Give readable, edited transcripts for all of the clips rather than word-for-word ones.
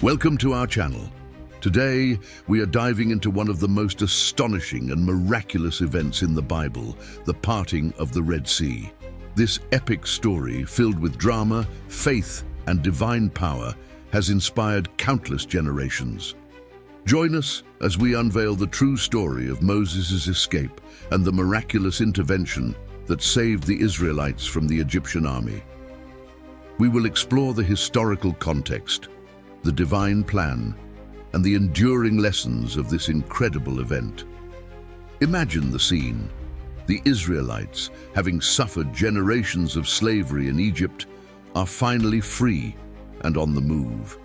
Welcome to our channel. Today, we are diving into one of the most astonishing and miraculous events in the Bible, the parting of the Red Sea. This epic story, filled with drama, faith, and divine power, has inspired countless generations. Join us as we unveil the true story of Moses' escape and the miraculous intervention that saved the Israelites from the Egyptian army. We will explore the historical context, the divine plan, and the enduring lessons of this incredible event. Imagine the scene. The Israelites, having suffered generations of slavery in Egypt, are finally free and on the move.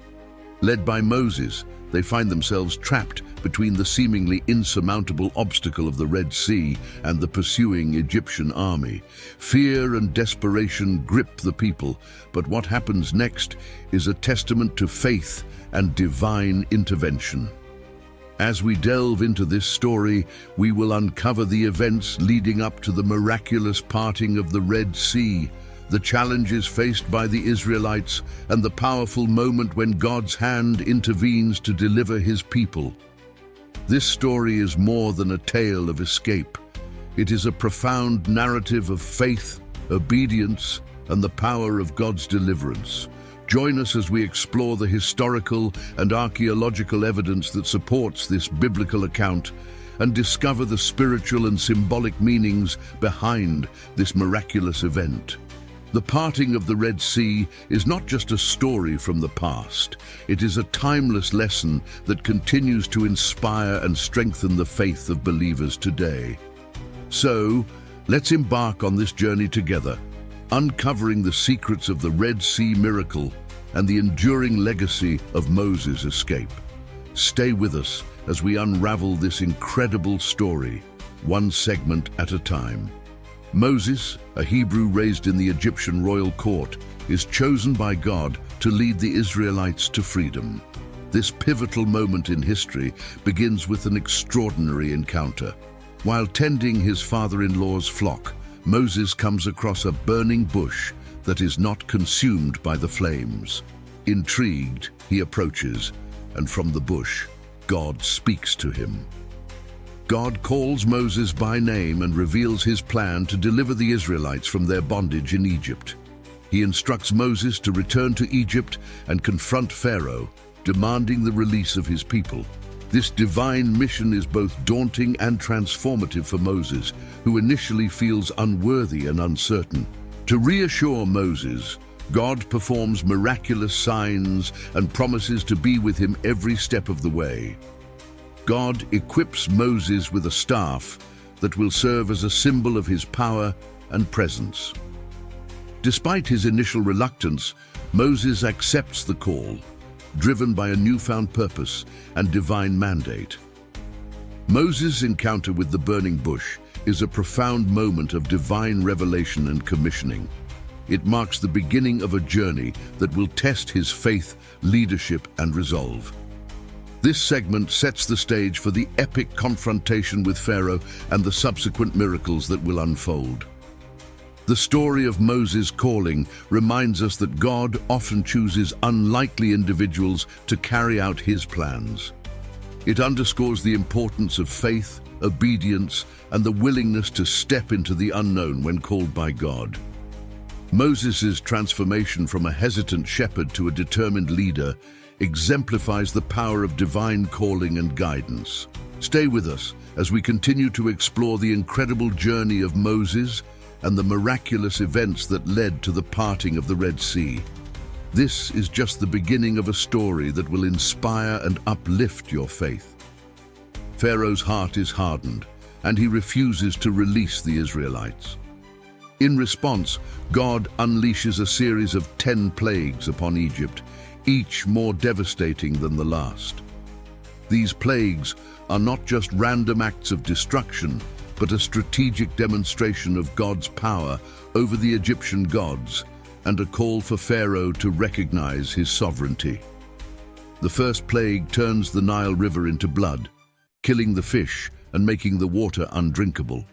Led by Moses, they find themselves trapped between the seemingly insurmountable obstacle of the Red Sea and the pursuing Egyptian army. Fear and desperation grip the people, but what happens next is a testament to faith and divine intervention. As we delve into this story, we will uncover the events leading up to the miraculous parting of the Red Sea, the challenges faced by the Israelites, and the powerful moment when God's hand intervenes to deliver his people. This story is more than a tale of escape. It is a profound narrative of faith, obedience, and the power of God's deliverance. Join us as we explore the historical and archaeological evidence that supports this biblical account and discover the spiritual and symbolic meanings behind this miraculous event. The parting of the Red Sea is not just a story from the past. It is a timeless lesson that continues to inspire and strengthen the faith of believers today. So, let's embark on this journey together, uncovering the secrets of the Red Sea miracle and the enduring legacy of Moses' escape. Stay with us as we unravel this incredible story, one segment at a time. Moses, a Hebrew raised in the Egyptian royal court, is chosen by God to lead the Israelites to freedom. This pivotal moment in history begins with an extraordinary encounter. While tending his father-in-law's flock, Moses comes across a burning bush that is not consumed by the flames. Intrigued, he approaches, and from the bush, God speaks to him. God calls Moses by name and reveals his plan to deliver the Israelites from their bondage in Egypt. He instructs Moses to return to Egypt and confront Pharaoh, demanding the release of his people. This divine mission is both daunting and transformative for Moses, who initially feels unworthy and uncertain. To reassure Moses, God performs miraculous signs and promises to be with him every step of the way. God equips Moses with a staff that will serve as a symbol of his power and presence. Despite his initial reluctance, Moses accepts the call, driven by a newfound purpose and divine mandate. Moses' encounter with the burning bush is a profound moment of divine revelation and commissioning. It marks the beginning of a journey that will test his faith, leadership, and resolve. This segment sets the stage for the epic confrontation with Pharaoh and the subsequent miracles that will unfold. The story of Moses' calling reminds us that God often chooses unlikely individuals to carry out his plans. It underscores the importance of faith, obedience, and the willingness to step into the unknown when called by God. Moses' transformation from a hesitant shepherd to a determined leader exemplifies the power of divine calling and guidance. Stay with us as we continue to explore the incredible journey of Moses and the miraculous events that led to the parting of the Red Sea. This is just the beginning of a story that will inspire and uplift your faith. Pharaoh's heart is hardened, and he refuses to release the Israelites. In response, God unleashes a series of 10 plagues upon Egypt, each more devastating than the last. These plagues are not just random acts of destruction, but a strategic demonstration of God's power over the Egyptian gods and a call for Pharaoh to recognize his sovereignty. The first plague turns the Nile River into blood, killing the fish and making the water undrinkable.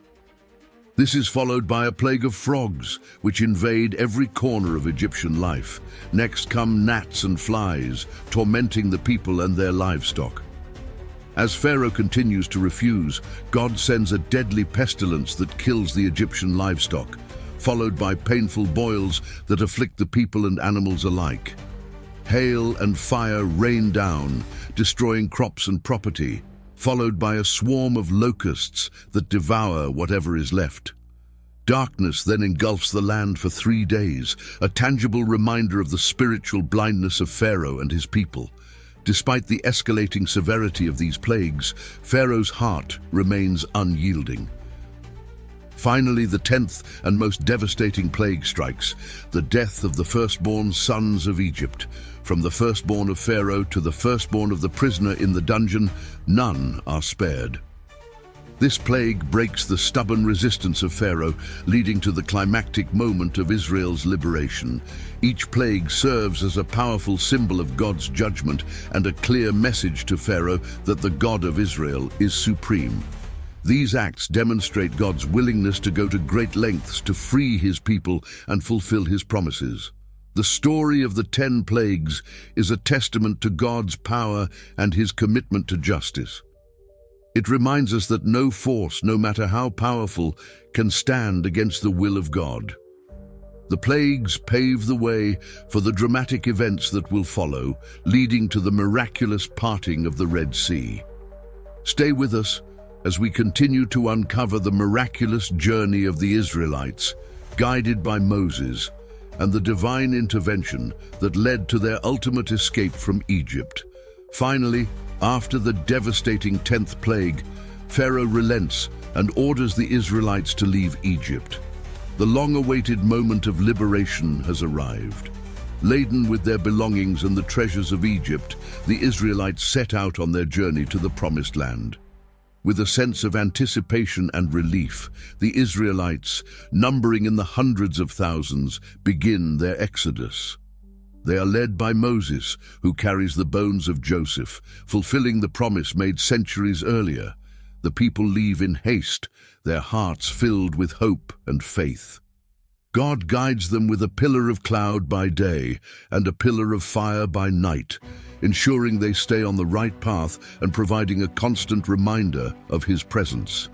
This is followed by a plague of frogs, which invade every corner of Egyptian life. Next come gnats and flies, tormenting the people and their livestock. As Pharaoh continues to refuse, God sends a deadly pestilence that kills the Egyptian livestock, followed by painful boils that afflict the people and animals alike. Hail and fire rain down, destroying crops and property, followed by a swarm of locusts that devour whatever is left. Darkness then engulfs the land for 3 days, a tangible reminder of the spiritual blindness of Pharaoh and his people. Despite the escalating severity of these plagues, Pharaoh's heart remains unyielding. Finally, the 10th and most devastating plague strikes, the death of the firstborn sons of Egypt. From the firstborn of Pharaoh to the firstborn of the prisoner in the dungeon, none are spared. This plague breaks the stubborn resistance of Pharaoh, leading to the climactic moment of Israel's liberation. Each plague serves as a powerful symbol of God's judgment and a clear message to Pharaoh that the God of Israel is supreme. These acts demonstrate God's willingness to go to great lengths to free his people and fulfill his promises. The story of the 10 plagues is a testament to God's power and his commitment to justice. It reminds us that no force, no matter how powerful, can stand against the will of God. The plagues pave the way for the dramatic events that will follow, leading to the miraculous parting of the Red Sea. Stay with us as we continue to uncover the miraculous journey of the Israelites, guided by Moses, and the divine intervention that led to their ultimate escape from Egypt. Finally, after the devastating 10th plague, Pharaoh relents and orders the Israelites to leave Egypt. The long-awaited moment of liberation has arrived. Laden with their belongings and the treasures of Egypt, the Israelites set out on their journey to the Promised Land. With a sense of anticipation and relief, the Israelites, numbering in the hundreds of thousands, begin their exodus. They are led by Moses, who carries the bones of Joseph, fulfilling the promise made centuries earlier. The people leave in haste, their hearts filled with hope and faith. God guides them with a pillar of cloud by day and a pillar of fire by night, ensuring they stay on the right path and providing a constant reminder of his presence.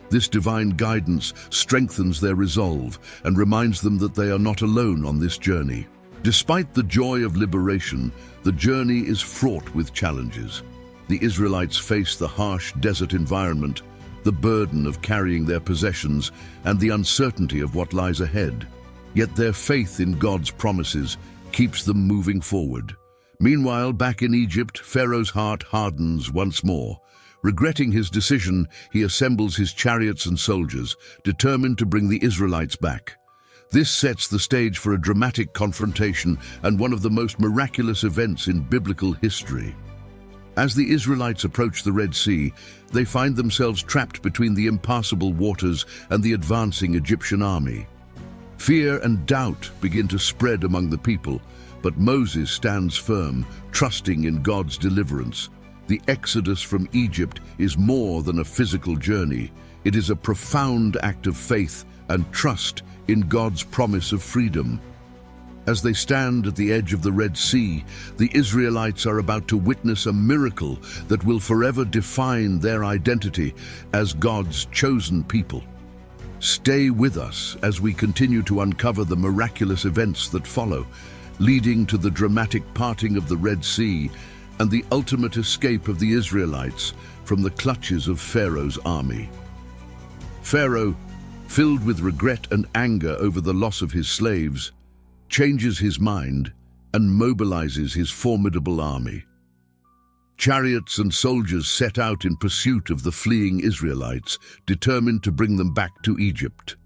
This divine guidance strengthens their resolve and reminds them that they are not alone on this journey. Despite the joy of liberation, the journey is fraught with challenges. The Israelites face the harsh desert environment, the burden of carrying their possessions, and the uncertainty of what lies ahead. Yet their faith in God's promises keeps them moving forward. Meanwhile, back in Egypt, Pharaoh's heart hardens once more. Regretting his decision, he assembles his chariots and soldiers, determined to bring the Israelites back. This sets the stage for a dramatic confrontation and one of the most miraculous events in biblical history. As the Israelites approach the Red Sea, they find themselves trapped between the impassable waters and the advancing Egyptian army. Fear and doubt begin to spread among the people, but Moses stands firm, trusting in God's deliverance. The exodus from Egypt is more than a physical journey. It is a profound act of faith and trust in God's promise of freedom. As they stand at the edge of the Red Sea, the Israelites are about to witness a miracle that will forever define their identity as God's chosen people. Stay with us as we continue to uncover the miraculous events that follow, leading to the dramatic parting of the Red Sea and the ultimate escape of the Israelites from the clutches of Pharaoh's army. Pharaoh, filled with regret and anger over the loss of his slaves, changes his mind and mobilizes his formidable army. Chariots and soldiers set out in pursuit of the fleeing Israelites, determined to bring them back to Egypt.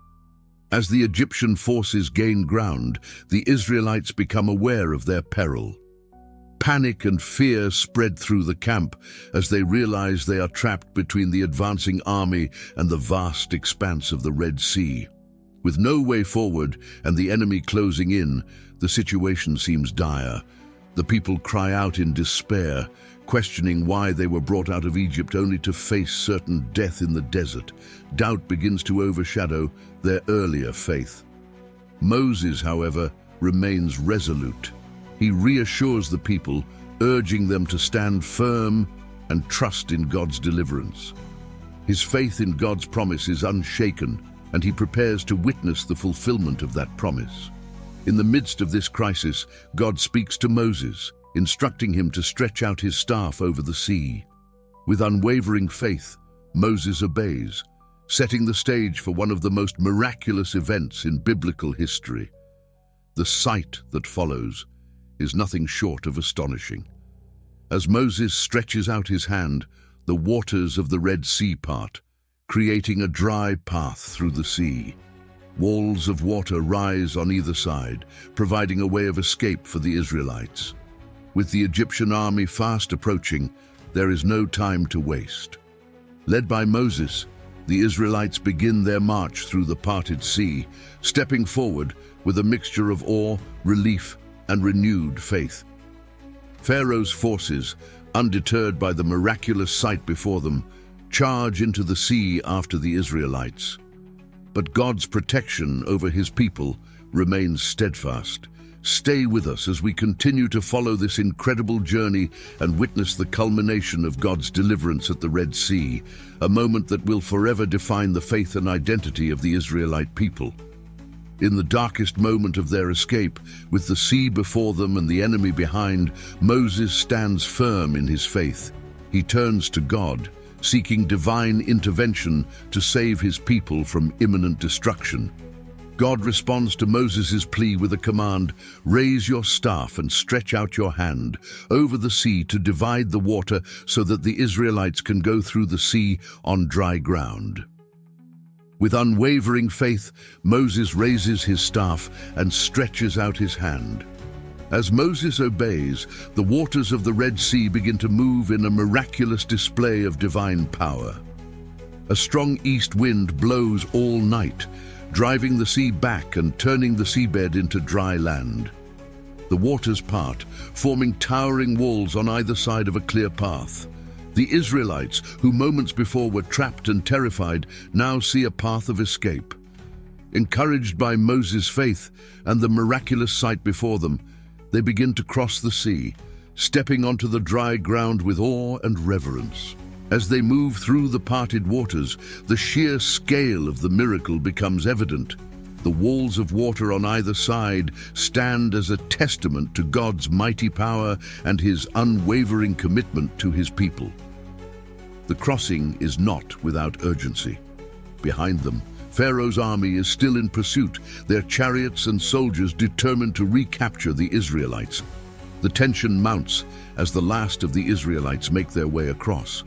As the Egyptian forces gain ground, the Israelites become aware of their peril. Panic and fear spread through the camp as they realize they are trapped between the advancing army and the vast expanse of the Red Sea. With no way forward and the enemy closing in, the situation seems dire. The people cry out in despair, questioning why they were brought out of Egypt only to face certain death in the desert. Doubt begins to overshadow their earlier faith. Moses, however, remains resolute. He reassures the people, urging them to stand firm and trust in God's deliverance. His faith in God's promise is unshaken, and he prepares to witness the fulfillment of that promise. In the midst of this crisis, God speaks to Moses, instructing him to stretch out his staff over the sea. With unwavering faith, Moses obeys, setting the stage for one of the most miraculous events in biblical history. The sight that follows is nothing short of astonishing. As Moses stretches out his hand, the waters of the Red Sea part, creating a dry path through the sea. Walls of water rise on either side, providing a way of escape for the Israelites. With the Egyptian army fast approaching, there is no time to waste. Led by Moses, the Israelites begin their march through the parted sea, stepping forward with a mixture of awe, relief, and renewed faith. Pharaoh's forces, undeterred by the miraculous sight before them, charge into the sea after the Israelites. But God's protection over his people remains steadfast. Stay with us as we continue to follow this incredible journey and witness the culmination of God's deliverance at the Red Sea, a moment that will forever define the faith and identity of the Israelite people. In the darkest moment of their escape, with the sea before them and the enemy behind, Moses stands firm in his faith. He turns to God, seeking divine intervention to save his people from imminent destruction. God responds to Moses' plea with a command, "Raise your staff and stretch out your hand over the sea to divide the water so that the Israelites can go through the sea on dry ground." With unwavering faith, Moses raises his staff and stretches out his hand. As Moses obeys, the waters of the Red Sea begin to move in a miraculous display of divine power. A strong east wind blows all night, driving the sea back and turning the seabed into dry land. The waters part, forming towering walls on either side of a clear path. The Israelites, who moments before were trapped and terrified, now see a path of escape. Encouraged by Moses' faith and the miraculous sight before them, they begin to cross the sea, stepping onto the dry ground with awe and reverence. As they move through the parted waters, the sheer scale of the miracle becomes evident. The walls of water on either side stand as a testament to God's mighty power and his unwavering commitment to his people. The crossing is not without urgency. Behind them, Pharaoh's army is still in pursuit, their chariots and soldiers determined to recapture the Israelites. The tension mounts as the last of the Israelites make their way across.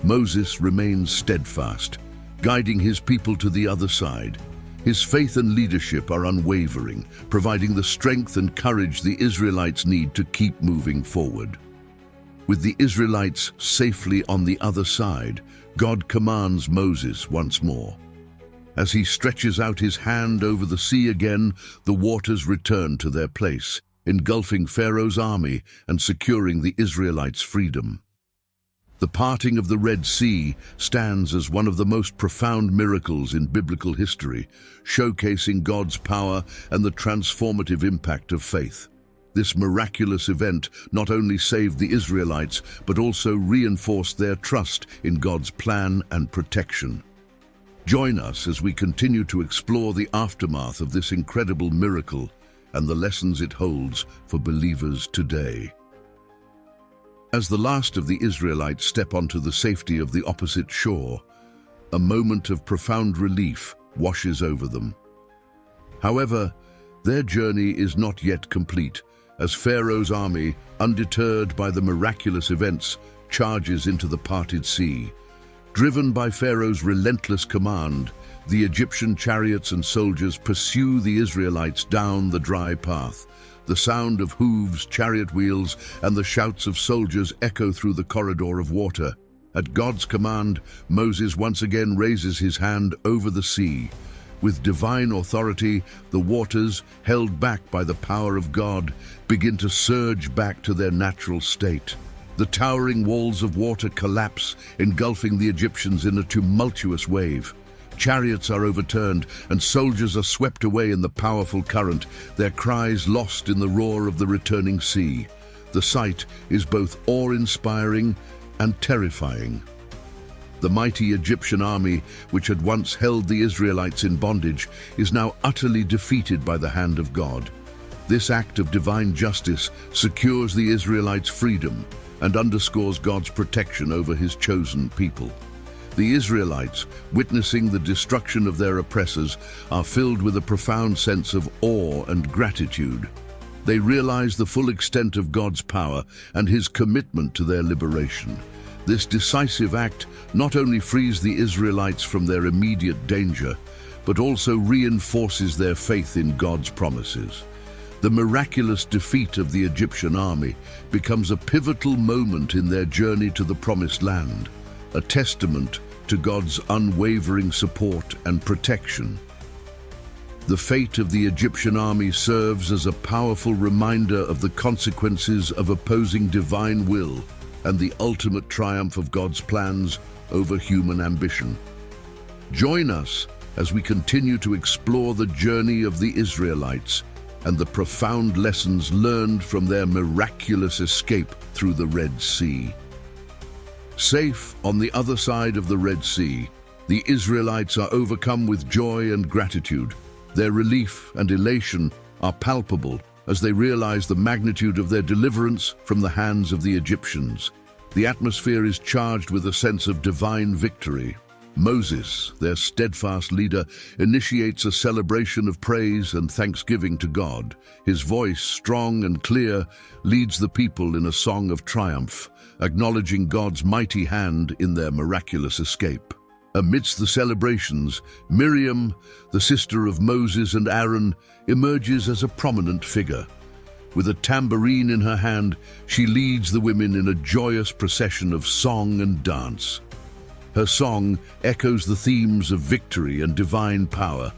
Moses remains steadfast, guiding his people to the other side. His faith and leadership are unwavering, providing the strength and courage the Israelites need to keep moving forward. With the Israelites safely on the other side, God commands Moses once more. As he stretches out his hand over the sea again, the waters return to their place, engulfing Pharaoh's army and securing the Israelites' freedom. The parting of the Red Sea stands as one of the most profound miracles in biblical history, showcasing God's power and the transformative impact of faith. This miraculous event not only saved the Israelites, but also reinforced their trust in God's plan and protection. Join us as we continue to explore the aftermath of this incredible miracle and the lessons it holds for believers today. As the last of the Israelites step onto the safety of the opposite shore, a moment of profound relief washes over them. However, their journey is not yet complete, as Pharaoh's army, undeterred by the miraculous events, charges into the parted sea. Driven by Pharaoh's relentless command, the Egyptian chariots and soldiers pursue the Israelites down the dry path. The sound of hooves, chariot wheels, and the shouts of soldiers echo through the corridor of water. At God's command, Moses once again raises his hand over the sea. With divine authority, the waters, held back by the power of God, begin to surge back to their natural state. The towering walls of water collapse, engulfing the Egyptians in a tumultuous wave. Chariots are overturned, and soldiers are swept away in the powerful current, their cries lost in the roar of the returning sea. The sight is both awe-inspiring and terrifying. The mighty Egyptian army, which had once held the Israelites in bondage, is now utterly defeated by the hand of God. This act of divine justice secures the Israelites' freedom and underscores God's protection over his chosen people. The Israelites, witnessing the destruction of their oppressors, are filled with a profound sense of awe and gratitude. They realize the full extent of God's power and his commitment to their liberation. This decisive act not only frees the Israelites from their immediate danger, but also reinforces their faith in God's promises. The miraculous defeat of the Egyptian army becomes a pivotal moment in their journey to the Promised Land, a testament to God's unwavering support and protection. The fate of the Egyptian army serves as a powerful reminder of the consequences of opposing divine will and the ultimate triumph of God's plans over human ambition. Join us as we continue to explore the journey of the Israelites and the profound lessons learned from their miraculous escape through the Red Sea. Safe on the other side of the Red Sea, the Israelites are overcome with joy and gratitude. Their relief and elation are palpable as they realize the magnitude of their deliverance from the hands of the Egyptians. The atmosphere is charged with a sense of divine victory. Moses, their steadfast leader, initiates a celebration of praise and thanksgiving to God. His voice, strong and clear, leads the people in a song of triumph, acknowledging God's mighty hand in their miraculous escape. Amidst the celebrations, Miriam, the sister of Moses and Aaron, emerges as a prominent figure. With a tambourine in her hand, she leads the women in a joyous procession of song and dance. Her song echoes the themes of victory and divine power,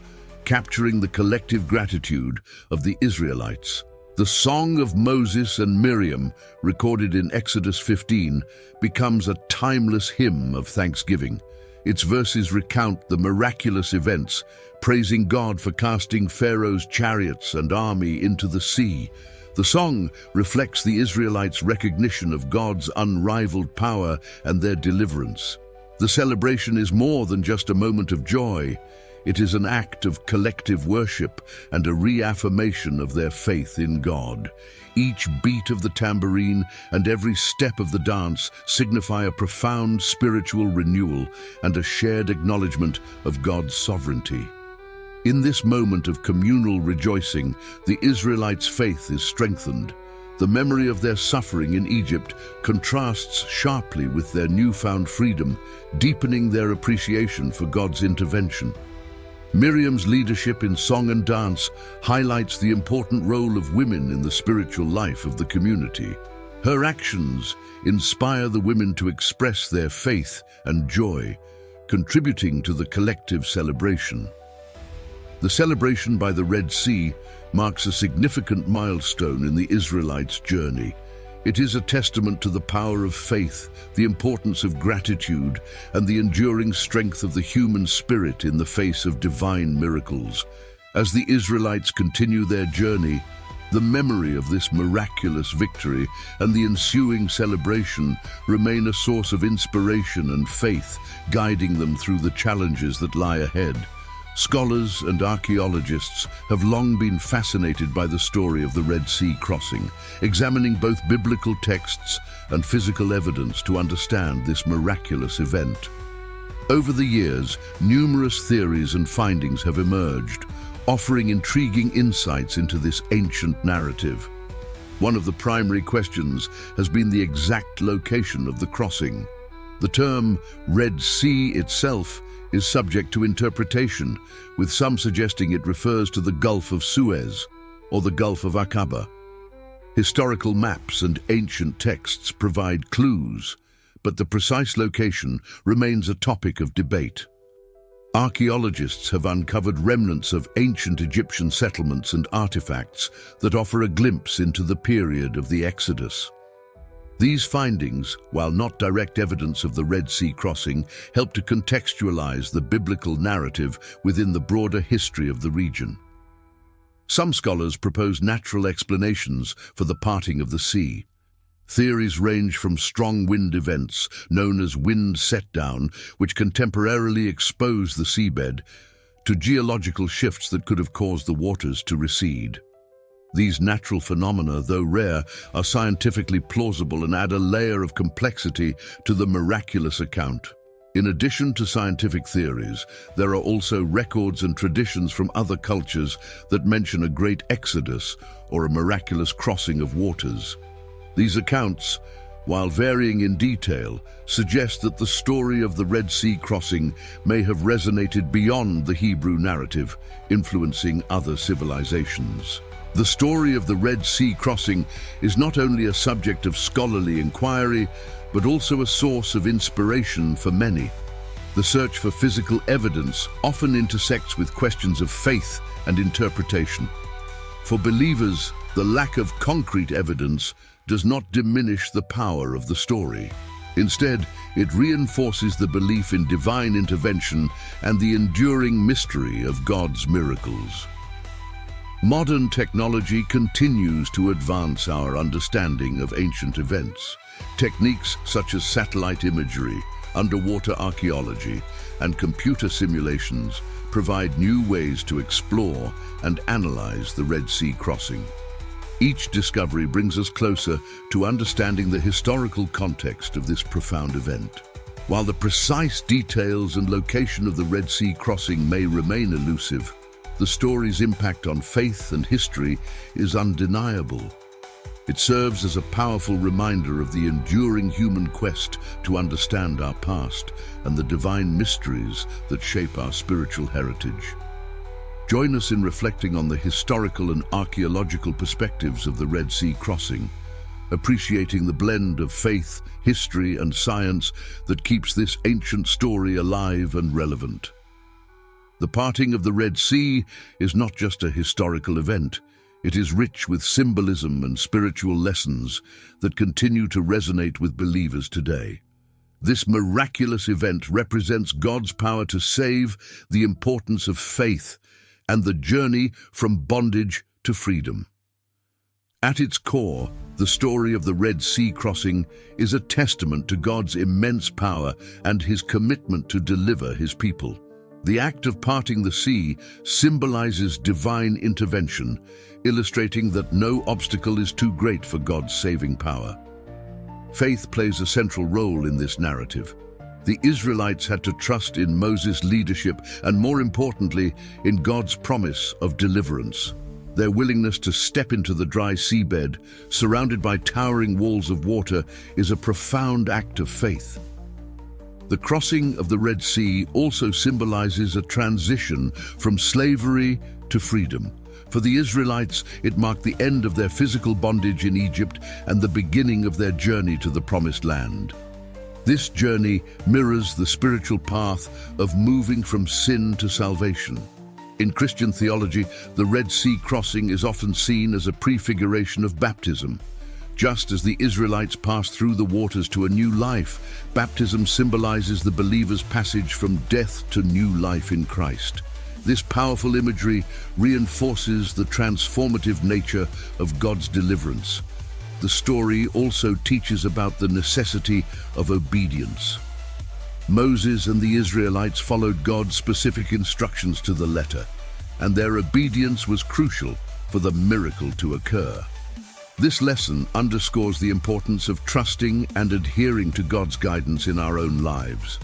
capturing the collective gratitude of the Israelites. The Song of Moses and Miriam, recorded in Exodus 15, becomes a timeless hymn of thanksgiving. Its verses recount the miraculous events, praising God for casting Pharaoh's chariots and army into the sea. The song reflects the Israelites' recognition of God's unrivaled power and their deliverance. The celebration is more than just a moment of joy. It is an act of collective worship and a reaffirmation of their faith in God. Each beat of the tambourine and every step of the dance signify a profound spiritual renewal and a shared acknowledgement of God's sovereignty. In this moment of communal rejoicing, the Israelites' faith is strengthened. The memory of their suffering in Egypt contrasts sharply with their newfound freedom, deepening their appreciation for God's intervention. Miriam's leadership in song and dance highlights the important role of women in the spiritual life of the community. Her actions inspire the women to express their faith and joy, contributing to the collective celebration. The celebration by the Red Sea marks a significant milestone in the Israelites' journey. It is a testament to the power of faith, the importance of gratitude, and the enduring strength of the human spirit in the face of divine miracles. As the Israelites continue their journey, the memory of this miraculous victory and the ensuing celebration remain a source of inspiration and faith, guiding them through the challenges that lie ahead. Scholars and archaeologists have long been fascinated by the story of the Red Sea crossing, examining both biblical texts and physical evidence to understand this miraculous event. Over the years, numerous theories and findings have emerged, offering intriguing insights into this ancient narrative. One of the primary questions has been the exact location of the crossing. The term Red Sea itself is subject to interpretation, with some suggesting it refers to the Gulf of Suez or the Gulf of Aqaba. Historical maps and ancient texts provide clues, but the precise location remains a topic of debate. Archaeologists have uncovered remnants of ancient Egyptian settlements and artifacts that offer a glimpse into the period of the Exodus. These findings, while not direct evidence of the Red Sea crossing, help to contextualize the biblical narrative within the broader history of the region. Some scholars propose natural explanations for the parting of the sea. Theories range from strong wind events, known as wind set-down, which can temporarily expose the seabed, to geological shifts that could have caused the waters to recede. These natural phenomena, though rare, are scientifically plausible and add a layer of complexity to the miraculous account. In addition to scientific theories, there are also records and traditions from other cultures that mention a great exodus or a miraculous crossing of waters. These accounts, while varying in detail, suggest that the story of the Red Sea crossing may have resonated beyond the Hebrew narrative, influencing other civilizations. The story of the Red Sea crossing is not only a subject of scholarly inquiry, but also a source of inspiration for many. The search for physical evidence often intersects with questions of faith and interpretation. For believers, the lack of concrete evidence does not diminish the power of the story. Instead, it reinforces the belief in divine intervention and the enduring mystery of God's miracles. Modern technology continues to advance our understanding of ancient events. Techniques such as satellite imagery, underwater archaeology, and computer simulations provide new ways to explore and analyze the Red Sea crossing. Each discovery brings us closer to understanding the historical context of this profound event. While the precise details and location of the Red Sea crossing may remain elusive, the story's impact on faith and history is undeniable. It serves as a powerful reminder of the enduring human quest to understand our past and the divine mysteries that shape our spiritual heritage. Join us in reflecting on the historical and archaeological perspectives of the Red Sea crossing, appreciating the blend of faith, history, and science that keeps this ancient story alive and relevant. The parting of the Red Sea is not just a historical event. It is rich with symbolism and spiritual lessons that continue to resonate with believers today. This miraculous event represents God's power to save, the importance of faith, and the journey from bondage to freedom. At its core, the story of the Red Sea crossing is a testament to God's immense power and his commitment to deliver his people. The act of parting the sea symbolizes divine intervention, illustrating that no obstacle is too great for God's saving power. Faith plays a central role in this narrative. The Israelites had to trust in Moses' leadership and, more importantly, in God's promise of deliverance. Their willingness to step into the dry seabed, surrounded by towering walls of water, is a profound act of faith. The crossing of the Red Sea also symbolizes a transition from slavery to freedom. For the Israelites, it marked the end of their physical bondage in Egypt and the beginning of their journey to the Promised Land. This journey mirrors the spiritual path of moving from sin to salvation. In Christian theology, the Red Sea crossing is often seen as a prefiguration of baptism. Just as the Israelites passed through the waters to a new life, baptism symbolizes the believer's passage from death to new life in Christ. This powerful imagery reinforces the transformative nature of God's deliverance. The story also teaches about the necessity of obedience. Moses and the Israelites followed God's specific instructions to the letter, and their obedience was crucial for the miracle to occur. This lesson underscores the importance of trusting and adhering to God's guidance in our own lives.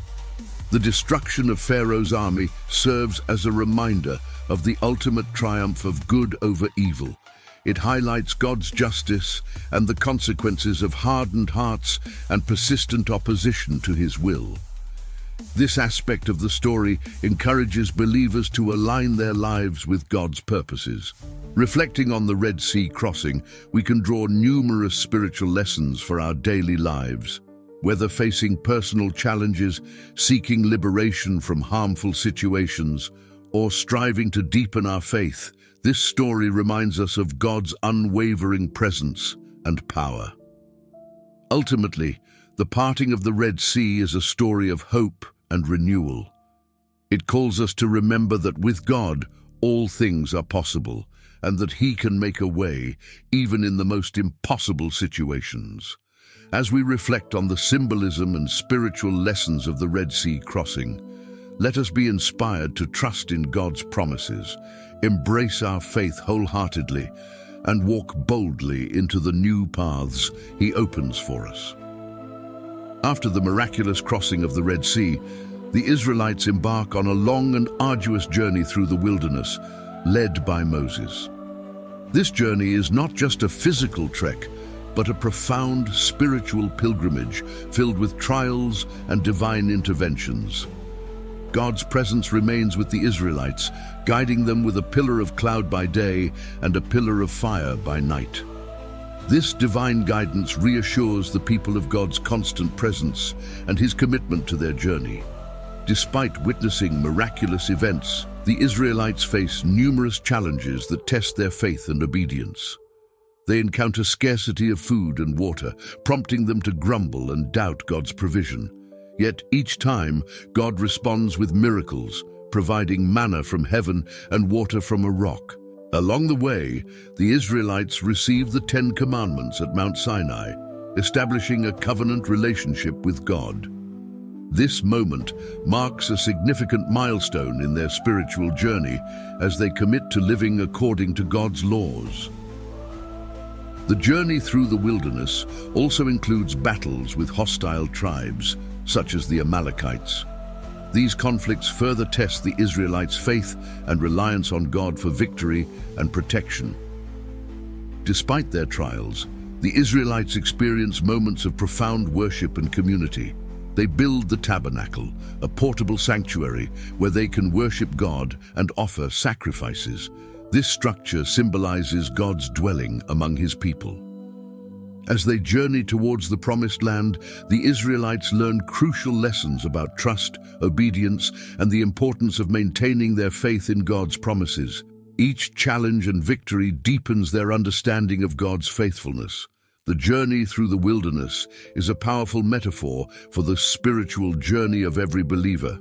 The destruction of Pharaoh's army serves as a reminder of the ultimate triumph of good over evil. It highlights God's justice and the consequences of hardened hearts and persistent opposition to his will. This aspect of the story encourages believers to align their lives with God's purposes. Reflecting on the Red Sea crossing, we can draw numerous spiritual lessons for our daily lives. Whether facing personal challenges, seeking liberation from harmful situations, or striving to deepen our faith, this story reminds us of God's unwavering presence and power. Ultimately, the parting of the Red Sea is a story of hope and renewal. It calls us to remember that with God, all things are possible, and that He can make a way, even in the most impossible situations. As we reflect on the symbolism and spiritual lessons of the Red Sea crossing, let us be inspired to trust in God's promises, embrace our faith wholeheartedly, and walk boldly into the new paths He opens for us. After the miraculous crossing of the Red Sea, the Israelites embark on a long and arduous journey through the wilderness, led by Moses. This journey is not just a physical trek, but a profound spiritual pilgrimage filled with trials and divine interventions. God's presence remains with the Israelites, guiding them with a pillar of cloud by day and a pillar of fire by night. This divine guidance reassures the people of God's constant presence and His commitment to their journey. Despite witnessing miraculous events, the Israelites face numerous challenges that test their faith and obedience. They encounter scarcity of food and water, prompting them to grumble and doubt God's provision. Yet each time, God responds with miracles, providing manna from heaven and water from a rock. Along the way, the Israelites receive the 10 Commandments at Mount Sinai, establishing a covenant relationship with God. This moment marks a significant milestone in their spiritual journey as they commit to living according to God's laws. The journey through the wilderness also includes battles with hostile tribes, such as the Amalekites. These conflicts further test the Israelites' faith and reliance on God for victory and protection. Despite their trials, the Israelites experience moments of profound worship and community. They build the tabernacle, a portable sanctuary where they can worship God and offer sacrifices. This structure symbolizes God's dwelling among His people. As they journey towards the Promised Land, the Israelites learn crucial lessons about trust, obedience, and the importance of maintaining their faith in God's promises. Each challenge and victory deepens their understanding of God's faithfulness. The journey through the wilderness is a powerful metaphor for the spiritual journey of every believer.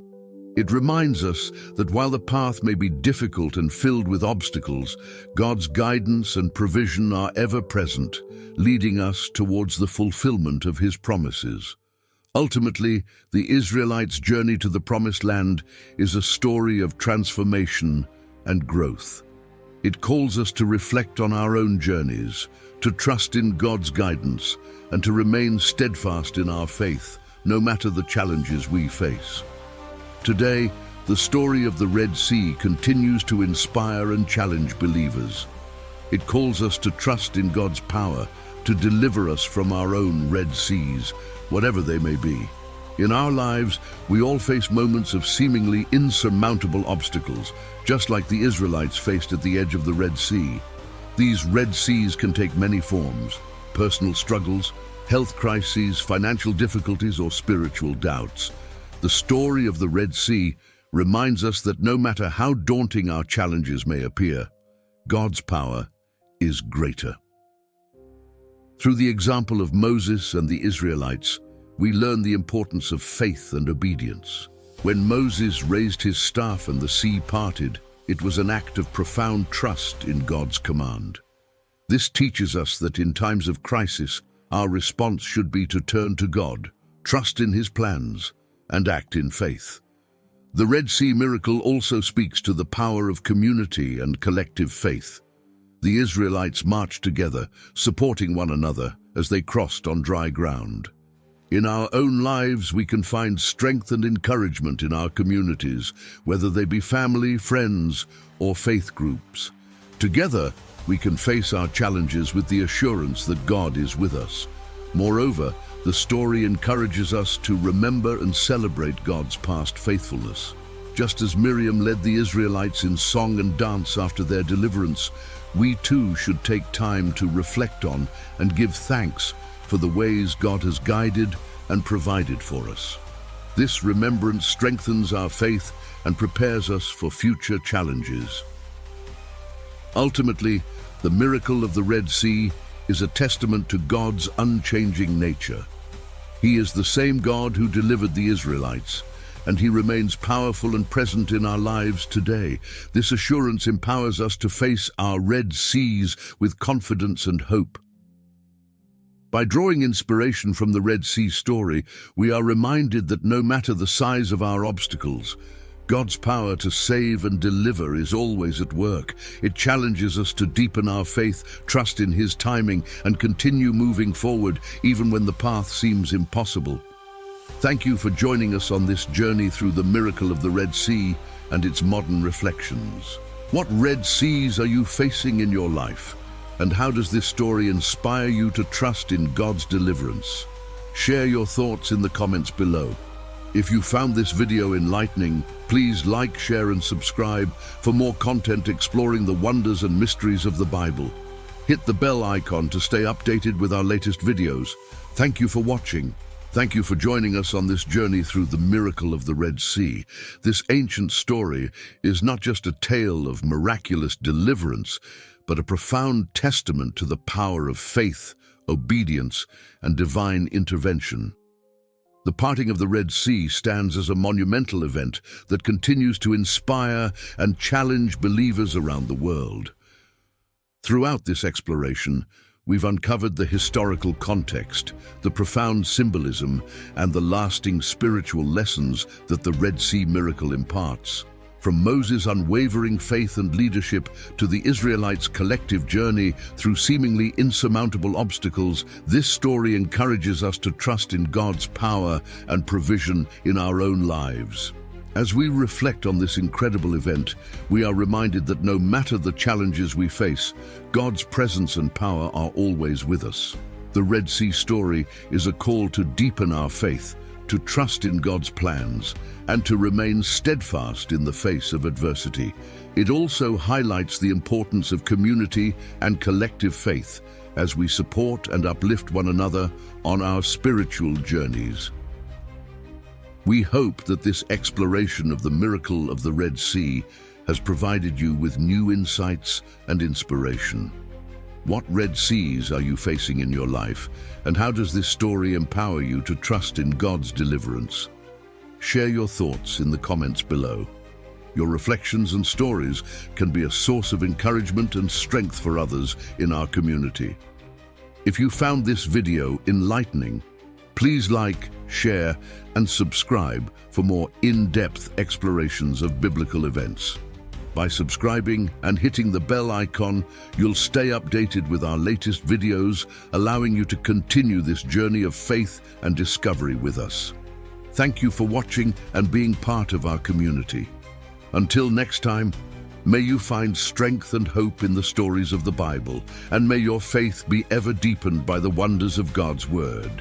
It reminds us that while the path may be difficult and filled with obstacles, God's guidance and provision are ever present, leading us towards the fulfillment of His promises. Ultimately, the Israelites' journey to the Promised Land is a story of transformation and growth. It calls us to reflect on our own journeys, to trust in God's guidance, and to remain steadfast in our faith, no matter the challenges we face. Today, the story of the Red Sea continues to inspire and challenge believers. It calls us to trust in God's power to deliver us from our own Red Seas, whatever they may be. In our lives, we all face moments of seemingly insurmountable obstacles, just like the Israelites faced at the edge of the Red Sea. These Red Seas can take many forms: personal struggles, health crises, financial difficulties, or spiritual doubts. The story of the Red Sea reminds us that no matter how daunting our challenges may appear, God's power is greater. Through the example of Moses and the Israelites, we learn the importance of faith and obedience. When Moses raised his staff and the sea parted, it was an act of profound trust in God's command. This teaches us that in times of crisis, our response should be to turn to God, trust in His plans, and act in faith. The Red Sea miracle also speaks to the power of community and collective faith. The Israelites marched together, supporting one another as they crossed on dry ground. In our own lives, we can find strength and encouragement in our communities, whether they be family, friends, or faith groups. Together, we can face our challenges with the assurance that God is with us. Moreover, the story encourages us to remember and celebrate God's past faithfulness. Just as Miriam led the Israelites in song and dance after their deliverance, we too should take time to reflect on and give thanks for the ways God has guided and provided for us. This remembrance strengthens our faith and prepares us for future challenges. Ultimately, the miracle of the Red Sea is a testament to God's unchanging nature. He is the same God who delivered the Israelites, and He remains powerful and present in our lives today. This assurance empowers us to face our Red Seas with confidence and hope. By drawing inspiration from the Red Sea story, we are reminded that no matter the size of our obstacles, God's power to save and deliver is always at work. It challenges us to deepen our faith, trust in His timing, and continue moving forward even when the path seems impossible. Thank you for joining us on this journey through the miracle of the Red Sea and its modern reflections. What Red Seas are you facing in your life? And how does this story inspire you to trust in God's deliverance? Share your thoughts in the comments below. If you found this video enlightening, please like, share, and subscribe for more content exploring the wonders and mysteries of the Bible. Hit the bell icon to stay updated with our latest videos. Thank you for watching. Thank you for joining us on this journey through the miracle of the Red Sea. This ancient story is not just a tale of miraculous deliverance, but a profound testament to the power of faith, obedience, and divine intervention. The parting of the Red Sea stands as a monumental event that continues to inspire and challenge believers around the world. Throughout this exploration, we've uncovered the historical context, the profound symbolism, and the lasting spiritual lessons that the Red Sea miracle imparts. From Moses' unwavering faith and leadership to the Israelites' collective journey through seemingly insurmountable obstacles, this story encourages us to trust in God's power and provision in our own lives. As we reflect on this incredible event, we are reminded that no matter the challenges we face, God's presence and power are always with us. The Red Sea story is a call to deepen our faith, to trust in God's plans, and to remain steadfast in the face of adversity. It also highlights the importance of community and collective faith as we support and uplift one another on our spiritual journeys. We hope that this exploration of the miracle of the Red Sea has provided you with new insights and inspiration. What Red Seas are you facing in your life, and how does this story empower you to trust in God's deliverance? Share your thoughts in the comments below. Your reflections and stories can be a source of encouragement and strength for others in our community. If you found this video enlightening, please like, share, and subscribe for more in-depth explorations of biblical events. By subscribing and hitting the bell icon, you'll stay updated with our latest videos, allowing you to continue this journey of faith and discovery with us. Thank you for watching and being part of our community. Until next time, may you find strength and hope in the stories of the Bible, and may your faith be ever deepened by the wonders of God's Word.